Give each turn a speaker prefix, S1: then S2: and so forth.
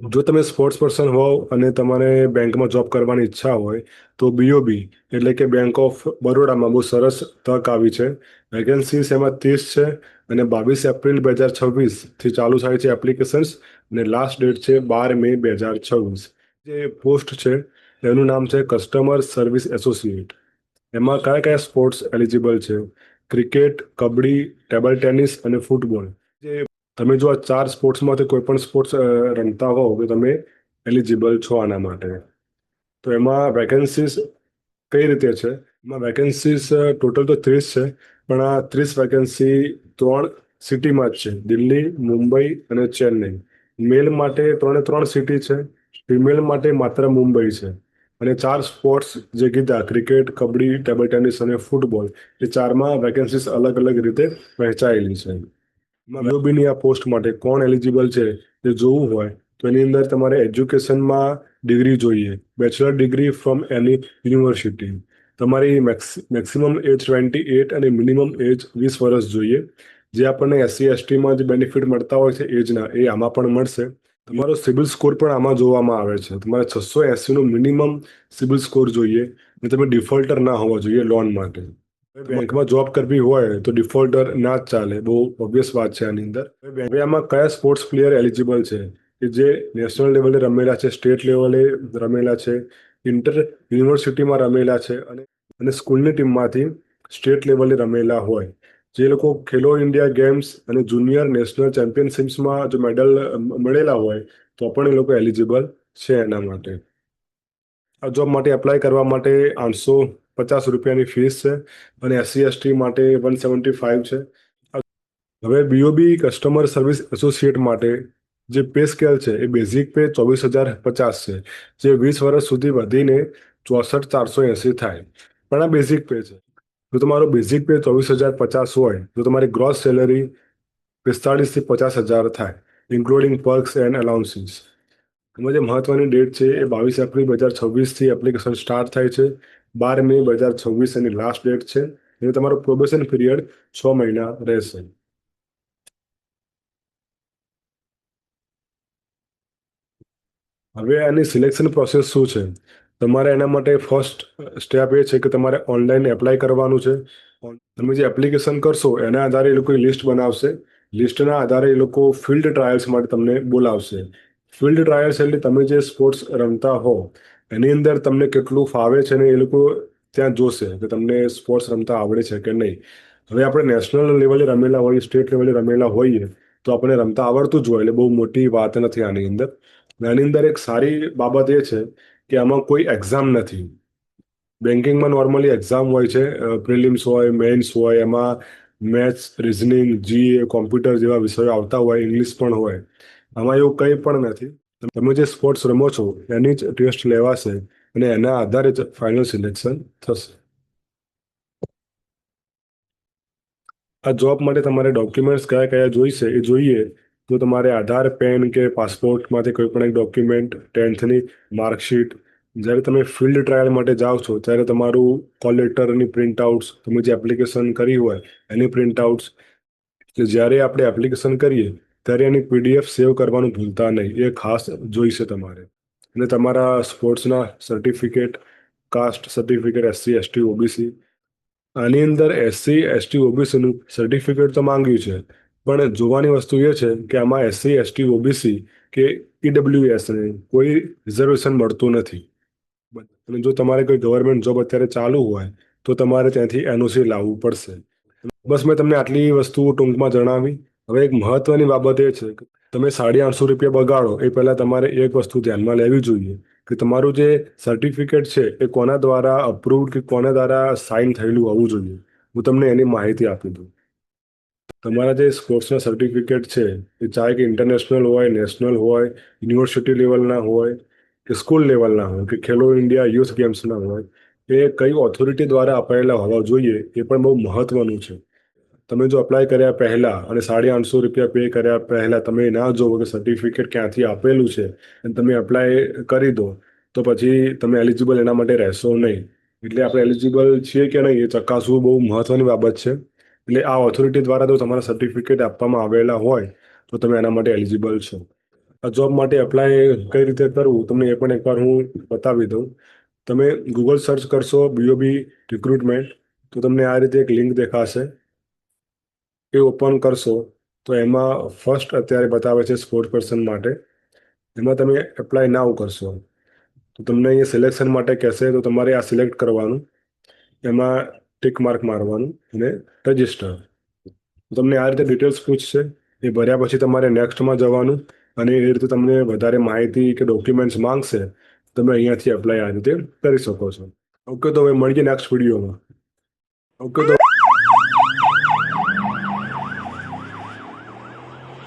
S1: જો તમે sports person હોવ અને તમારે બેંકમાં જોબ કરવાની ઈચ્છા હોય તો બીઓબી એટલે કે બેંક ઓફ બરોડામાં બહુ સરસ તક આવી છે. વેકેન્સીસ એમાં 30 છે અને 22 એપ્રિલ 2026 થી ચાલુ થાય છે એપ્લિકેશન્સ અને લાસ્ટ ડેટ છે 12 મે 2026. જે પોસ્ટ છે એનું નામ છે કસ્ટમર સર્વિસ એસોસિએટ. એમાં કયા કયા સ્પોર્ટ્સ એલિજિબલ છે? ક્રિકેટ, કબડ્ડી, ટેબલ ટેનિસ અને ફૂટબોલ. જે તમે જો આ ચાર સ્પોર્ટ્સમાંથી કોઈ પણ સ્પોર્ટ્સ રમતા હોવ તો તમે એલિજિબલ છો આના માટે. તો એમાં વેકેન્સીસ કઈ રીતે છે? એમાં વેકેન્સીસ ટોટલ તો 30 છે, પણ આ 30 વેકેન્સી 3 સિટીમાં જ છે: દિલ્હી, મુંબઈ અને ચેન્નઈ. મેલ માટે 3 સિટી છે, ફિમેલ માટે માત્ર મુંબઈ છે. અને ચાર સ્પોર્ટ્સ જે કીધા ક્રિકેટ, કબડ્ડી, ટેબલ ટેનિસ અને ફૂટબોલ, એ ચારમાં વેકેન્સીસ અલગ અલગ રીતે વહેંચાયેલી છે. બીઓબીની આ પોસ્ટ માટે કોણ એલિજિબલ છે તે જોવું હોય તો એની અંદર તમારે એજ્યુકેશનમાં ડિગ્રી જોઈએ, bachelor degree from any university. તમારી મેક્સિમમ એજ 28 અને મિનિમમ એજ 20 વર્ષ જોઈએ. જે આપણને એસસી એસટીમાં જે બેનિફિટ મળતા હોય છે એજના, એ આમાં પણ મળશે. તમારો સિબિલ સ્કોર પણ આમાં જોવામાં આવે છે. તમારે 680 નો મિનિમમ સિબિલ સ્કોર જોઈએ અને તમે ડિફોલ્ટર ના હોવા જોઈએ લોન માટે. બેંકમાં જોબ કરવી હોય તો ડિફોલ્ટર ના જ ચાલે, બહુ ઓબ્વિયસ વાત છે આની અંદર. હવે આમાં કયા સ્પોર્ટ્સ પ્લેયર એલિજિબલ છે કે જે નેશનલ લેવલે રમેલા છે, સ્ટેટ લેવલે રમેલા છે, ઇન્ટર યુનિવર્સિટીમાં રમેલા છે અને સ્કૂલની ટીમમાંથી સ્ટેટ લેવલે રમેલા હોય. જે લોકો ખેલો ઇન્ડિયા ગેમ્સ અને જુનિયર નેશનલ ચેમ્પિયનશિપ્સમાં જો મેડલ મળેલા હોય તો પણ એ લોકો એલિજિબલ છે એના માટે. આ જોબ માટે એપ્લાય કરવા માટે 850 રૂપિયાની ફીસ છે અને એસસી એસટી માટે 175 છે. હવે બીઓબી કસ્ટમર સર્વિસ એસોસિએટ માટે જે પે સ્કેલ છે એ બેઝિક પે 24,050 છે, જે 20 વર્ષ સુધી વધીને 64,480 થાય. પણ આ બેઝિક પે છે. જો તમારો બેઝિક પે 24,050 હોય તો તમારી ગ્રોસ સેલરી 45,000 થી 50,000 થાય, ઇન્ક્લુડિંગ પર્ક્સ એન્ડ અલાઉન્સીસ. એમાં જે મહત્વની ડેટ છે એ 22 એપ્રિલ 2026 થી એપ્લિકેશન સ્ટાર્ટ થાય છે. 12 મે 2026 એની લાસ્ટ ડેટ છે. અને તમારો પ્રોબેશન પીરિયડ 6 મહિના રહેશે. હવે આની સિલેક્શન પ્રોસેસ શું છે? તમારે એના માટે ફર્સ્ટ સ્ટેપ એ છે કે તમારે ઓનલાઈન એપ્લાય કરવાનું છે. તમે જે એપ્લિકેશન કરશો એના આધારે એ લોકો લિસ્ટ બનાવશે. લિસ્ટના આધારે એ લોકો ફિલ્ડ ટ્રાયલ્સ માટે તમને બોલાવશે. ફિલ્ડ ટ્રાયલ્સ એટલે તમે જે સ્પોર્ટ્સ રમતા હો એની અંદર તમને કેટલું ફાવે છે ને એ લોકો ત્યાં જોશે કે તમને સ્પોર્ટ્સ રમતા આવડે છે કે નહીં. હવે આપણે નેશનલ લેવલે રમેલા હોઈએ, સ્ટેટ લેવલે રમેલા હોઈએ તો આપણે રમતા આવડતું જ હોય, એટલે બહુ મોટી વાત નથી આની અંદર. આની અંદર એક સારી બાબત એ છે કે આમાં કોઈ એક્ઝામ નથી. બેન્કિંગમાં નોર્મલી એક્ઝામ હોય છે, પ્રિલિમ્સ હોય, મેન્સ હોય, એમાં મેથ્સ, રિઝનિંગ, જીએ, કોમ્પ્યુટર જેવા વિષયો આવતા હોય, ઇંગ્લિશ પણ હોય. આમાં એવું કંઈ પણ નથી. તમે જે સ્પોર્ટ્સ રમો છો એની જ ટેસ્ટ લેવાશે અને એના આધારે જ ફાઇનલ સિલેક્શન થશે. આ જોબ માટે તમારે ડોક્યુમેન્ટ્સ કયા કયા જોઈશે એ જોઈએ તો તમારે આધાર, પેન કે પાસપોર્ટમાંથી કોઈ પણ એક ડોક્યુમેન્ટ, 10th ની માર્કશીટ. જ્યારે તમે ફિલ્ડ ટ્રાયલ માટે જાઓ છો ત્યારે તમારું કોલ લેટરની પ્રિન્ટઆઉટ્સ, તમે જે એપ્લિકેશન કરી હોય એની પ્રિન્ટઆઉટ્સ. કે જ્યારે આપણે એપ્લિકેશન કરીએ ત્યારે એની પીડીએફ સેવ કરવાનું ભૂલતા નહીં, એ ખાસ જોઈશે તમારે. અને તમારા સ્પોર્ટ્સના certificate, caste certificate, SC ST OBC. આની અંદર એસસી એસટી ઓબીસીનું સર્ટિફિકેટ તો માંગ્યું છે, પણ જોવાની વસ્તુ એ છે કે આમાં એસસી એસટી ઓબીસી કે ઈડબ્લ્યુએસ ને કોઈ રિઝર્વેશન મળતું નથી. અને જો તમારે કોઈ ગવર્મેન્ટ જોબ અત્યારે ચાલુ હોય તો તમારે ત્યાંથી એનઓસી લાવવું પડશે. બસ મેં તમને આટલી વસ્તુઓ ટૂંકમાં જણાવી. હવે એક મહત્વની બાબત એ છે કે તમે 850 રૂપિયા બગાડો એ પહેલા તમારે એક વસ્તુ ધ્યાનમાં લેવી જોઈએ કે તમારું જે સર્ટિફિકેટ છે એ કોના દ્વારા અપ્રૂવડ કે કોના દ્વારા સાઇન થયેલું હોવું જોઈએ. હું તમને એની માહિતી આપી દઉં. તમારા જે સ્પોર્ટ્સના સર્ટિફિકેટ છે એ ચાહે કે ઇન્ટરનેશનલ હોય, નેશનલ હોય, યુનિવર્સિટી લેવલના હોય કે સ્કૂલ લેવલના હોય કે ખેલો ઇન્ડિયા યુથ ગેમ્સના હોય, એ કઈ ઓથોરિટી દ્વારા અપાયેલા હોવા જોઈએ એ પણ બહુ મહત્વનું છે. તમે જો અપ્લાય કર્યા પહેલા અને 850 રૂપિયા પે કર્યા પહેલા તમે ના જોવો કે સર્ટિફિકેટ ક્યાંથી આપેલું છે અને તમે અપ્લાય કરી દો તો પછી તમે એલિજિબલ એના માટે રહેશો નહીં. એટલે આપણે એલિજિબલ છીએ કે નહીં એ ચકાસવું બહુ મહત્વની બાબત છે. એટલે આ ઓથોરિટી દ્વારા જો તમારા સર્ટિફિકેટ આપવામાં આવેલા હોય તો તમે એના માટે એલિજિબલ છો. આ જોબ માટે એપ્લાય કઈ રીતે કરવું તમને એ પણ એકવાર હું બતાવી દઉં. તમે ગૂગલ સર્ચ કરશો બીઓબી રિક્રુટમેન્ટ, તો તમને આ રીતે એક લિંક દેખાશે. એ ઓપન કરશો તો એમાં ફર્સ્ટ અત્યારે બતાવે છે સ્પોર્ટ પર્સન માટે. એમાં તમે એપ્લાય નાવ કરશો તો તમને અહીંયા સિલેક્શન માટે કહેશે, તો તમારે આ સિલેક્ટ કરવાનું, એમાં ટિક માર્ક મારવાનું અને રજિસ્ટર. તમને આ રીતે ડિટેલ્સ પૂછશે. એ ભર્યા પછી તમારે નેક્સ્ટમાં જવાનું અને એ રીતે તમને વધારે માહિતી કે ડોક્યુમેન્ટ્સ માંગશે. તમે અહીંયાથી એપ્લાય આ રીતે કરી શકો છો. ઓકે, તો હવે મળીએ નેક્સ્ટ વિડીયોમાં. ઓકે તો